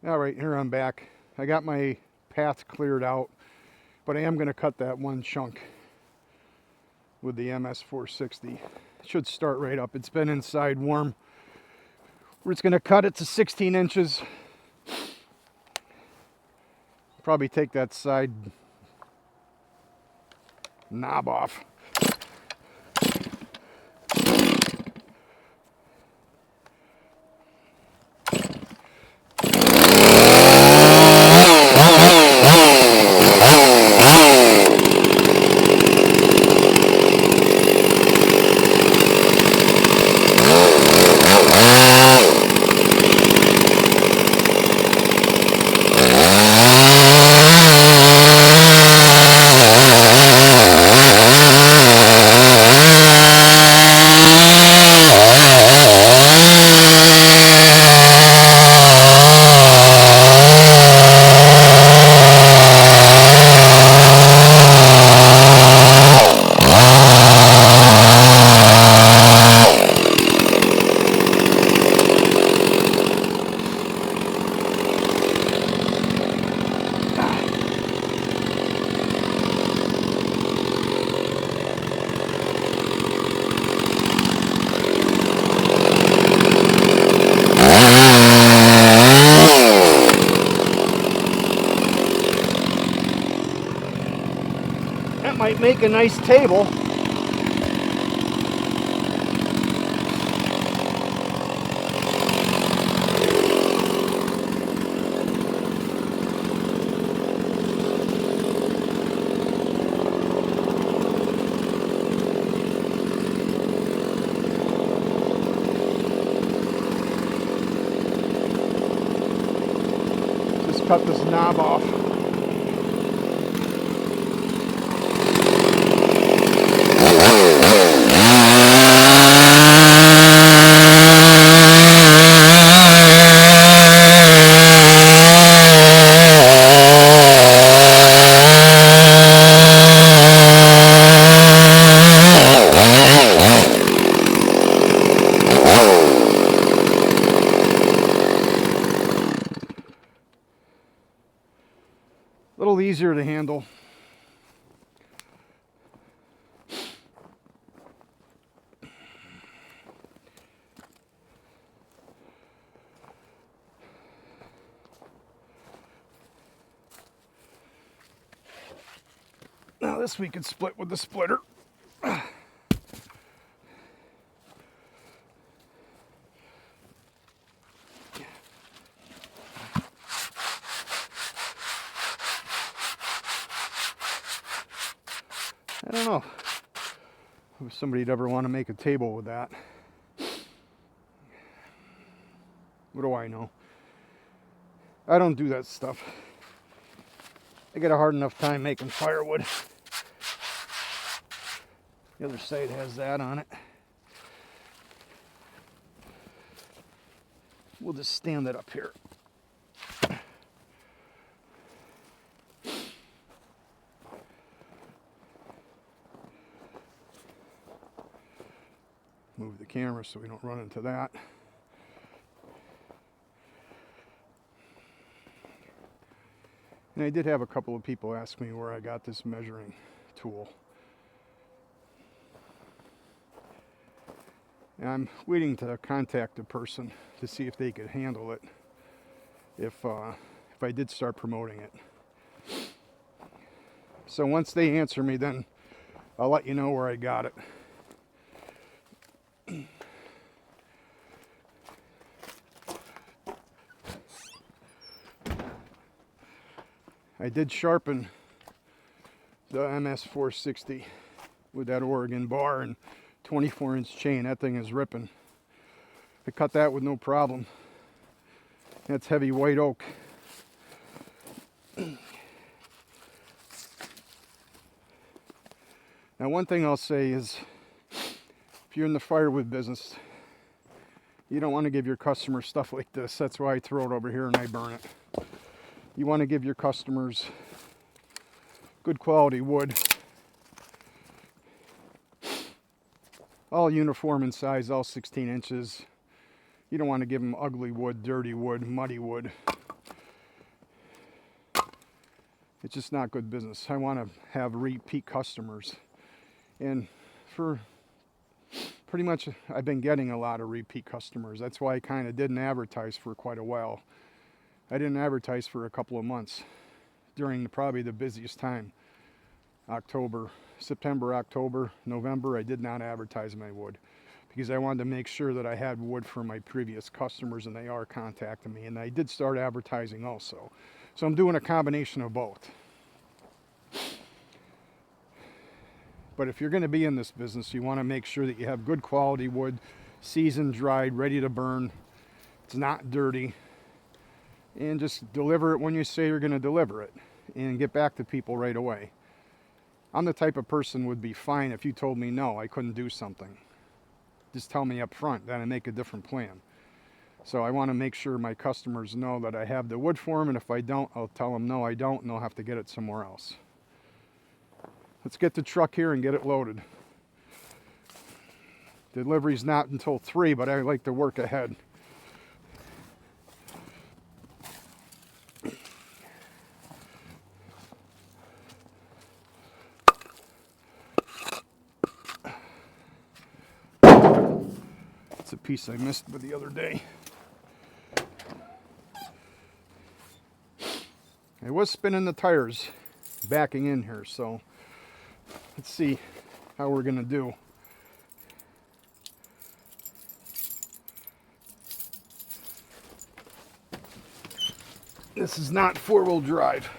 All right, here I'm back. I got my path cleared out, but I am going to cut that one chunk with the MS460. It should start right up. It's been inside warm. We're just going to cut it to 16 inches. Probably take that side knob off. That might make a nice table. Just cut this knob off. A little easier to handle. Now this we could split with the splitter. I don't know if somebody'd ever want to make a table with that. What do I know? I don't do that stuff. I get a hard enough time making firewood. The other side has that on it. We'll just stand it up here. Move the camera so we don't run into that. And I did have a couple of people ask me where I got this measuring tool. And I'm waiting to contact a person to see if they could handle it if I did start promoting it. So once they answer me, then I'll let you know where I got it. I did sharpen the MS460 with that Oregon bar and 24-inch chain. That thing is ripping. I cut that with no problem. That's heavy white oak. Now one thing I'll say is, if you're in the firewood business, you don't want to give your customers stuff like this. That's why I throw it over here and I burn it. You want to give your customers good quality wood. All uniform in size, all 16 inches. You don't want to give them ugly wood, dirty wood, muddy wood. It's just not good business. I want to have repeat customers. And for pretty much, I've been getting a lot of repeat customers. That's why I kind of didn't advertise for quite a while. I didn't advertise for a couple of months during probably the busiest time. September, October, November, I did not advertise my wood because I wanted to make sure that I had wood for my previous customers, and they are contacting me. And I did start advertising also. So I'm doing a combination of both. But if you're going to be in this business, you want to make sure that you have good quality wood, seasoned, dried, ready to burn. It's not dirty. And just deliver it when you say you're going to deliver it and get back to people right away. I'm the type of person would be fine if you told me no, I couldn't do something. Just tell me up front, then I make a different plan. So I want to make sure my customers know that I have the wood for them, and if I don't, I'll tell them no, I don't, and they'll have to get it somewhere else. Let's get the truck here and get it loaded. Delivery's not until 3, but I like to work ahead. It's a piece I missed the other day. I was spinning the tires backing in here, so let's see how we're gonna do. This is not 4-wheel drive.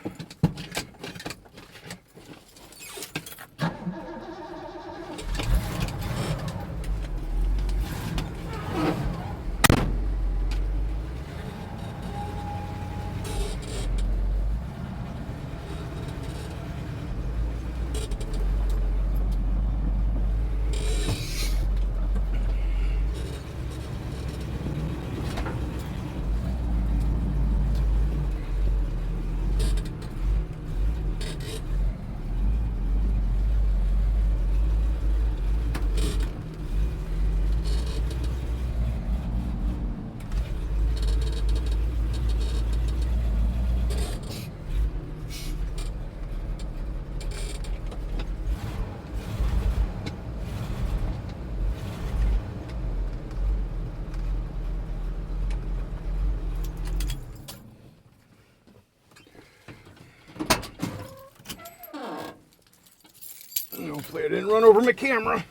Hopefully I didn't run over my camera.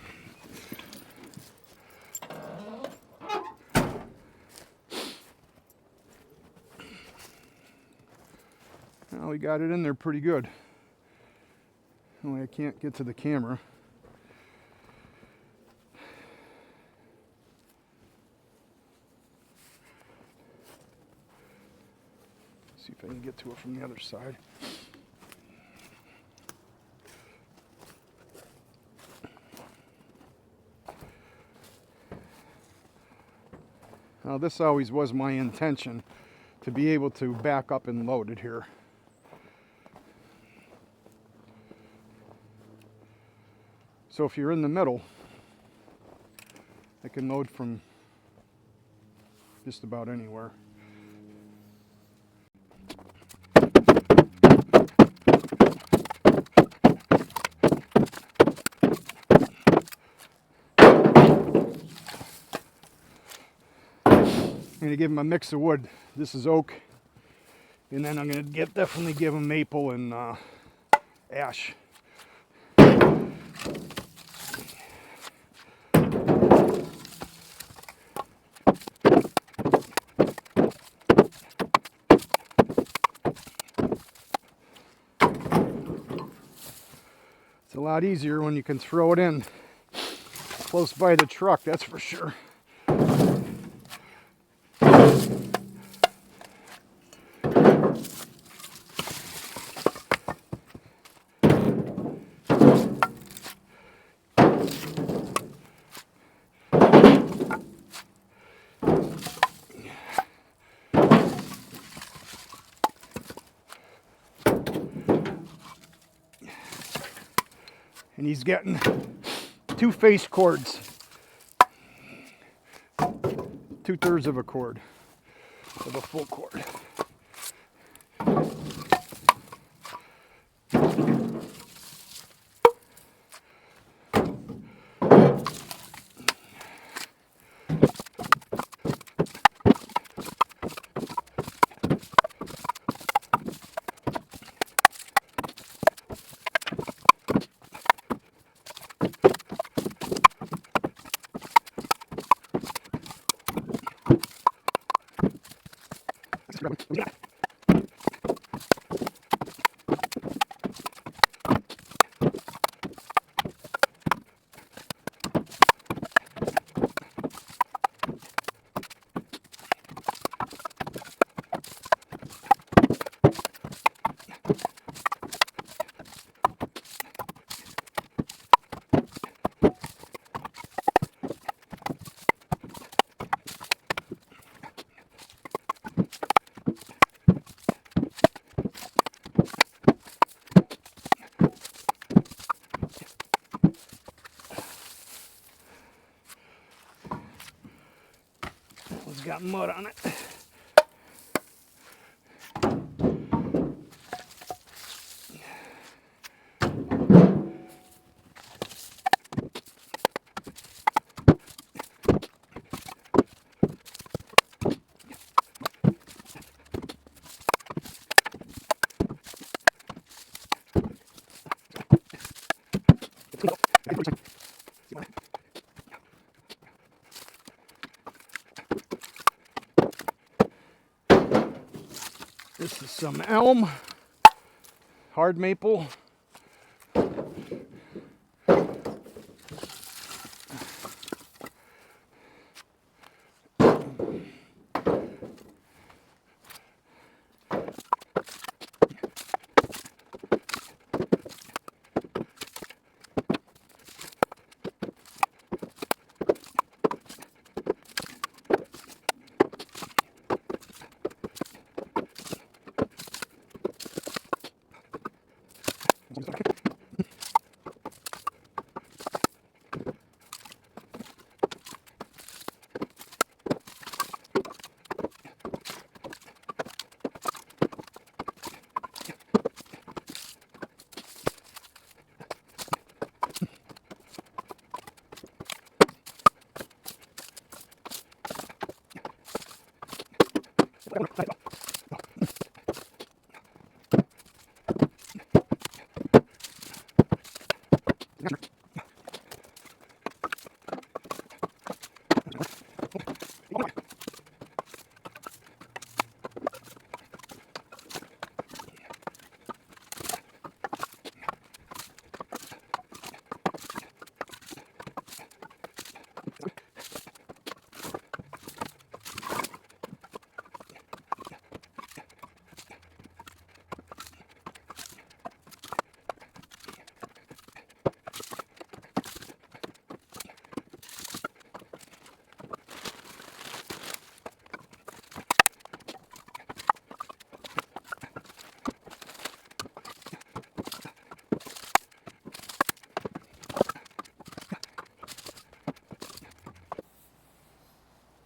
Well, we got it in there pretty good. Only I can't get to the camera. See if I can get to it from the other side. Now, this always was my intention, to be able to back up and load it here. So if you're in the middle, I can load from just about anywhere. I'm going to give them a mix of wood. This is oak, and then I'm going to definitely give them maple and ash. It's a lot easier when you can throw it in close by the truck, that's for sure. And he's getting 2 face cords, 2/3 of a cord of a full cord. It's got mud on it. This is some elm, hard maple.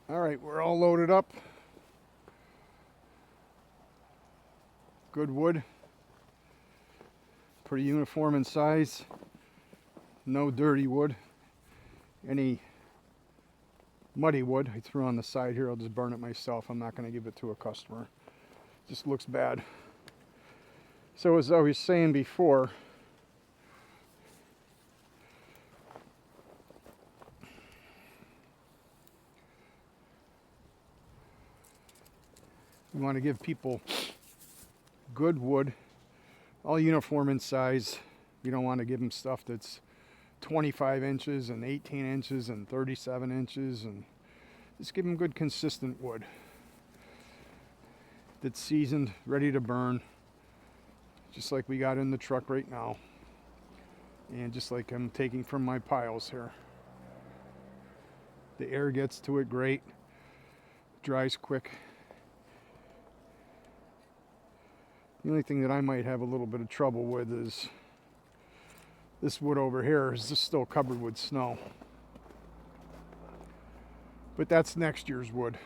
All right, we're all loaded up. Good wood. Pretty uniform in size. No dirty wood. Any muddy wood I threw on the side here, I'll just burn it myself. I'm not going to give it to a customer. It just looks bad. So as I was saying before, we want to give people good wood, all uniform in size. You don't want to give them stuff that's 25 inches and 18 inches and 37 inches, and just give them good consistent wood that's seasoned, ready to burn, just like we got in the truck right now, and just like I'm taking from my piles here. The air gets to it great, dries quick. The only thing that I might have a little bit of trouble with is this wood over here is just still covered with snow. But that's next year's wood.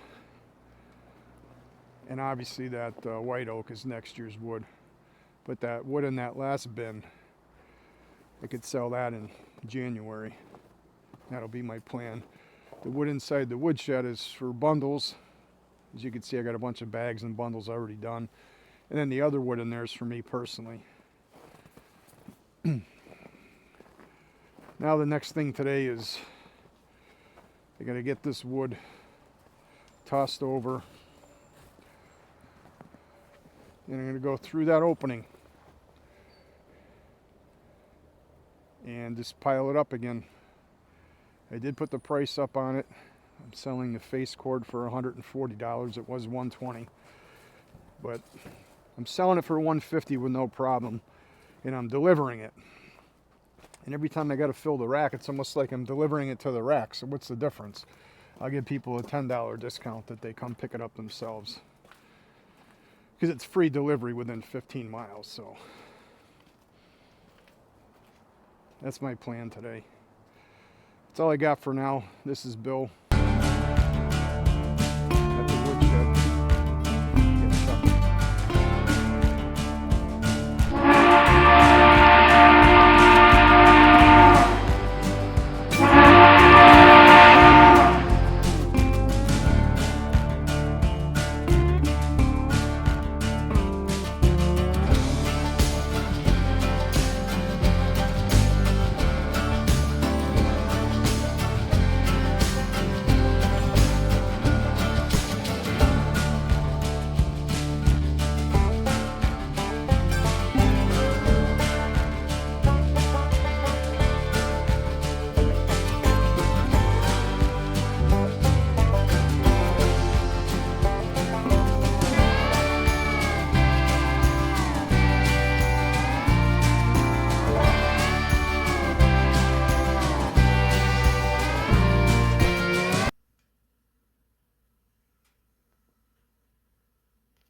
And obviously that white oak is next year's wood. But that wood in that last bin, I could sell that in January. That'll be my plan. The wood inside the woodshed is for bundles. As you can see, I got a bunch of bags and bundles already done. And then the other wood in there is for me personally. Now the next thing today is I gotta get this wood tossed over And I'm going to go through that opening and just pile it up again. I did put the price up on it. I'm selling the face cord for $140. It was $120, but I'm selling it for $150 with no problem, and I'm delivering it. And every time I got to fill the rack, it's almost like I'm delivering it to the rack. So what's the difference? I'll give people a $10 discount that they come pick it up themselves, because it's free delivery within 15 miles. So that's my plan today. That's all I got for now. This is Bill.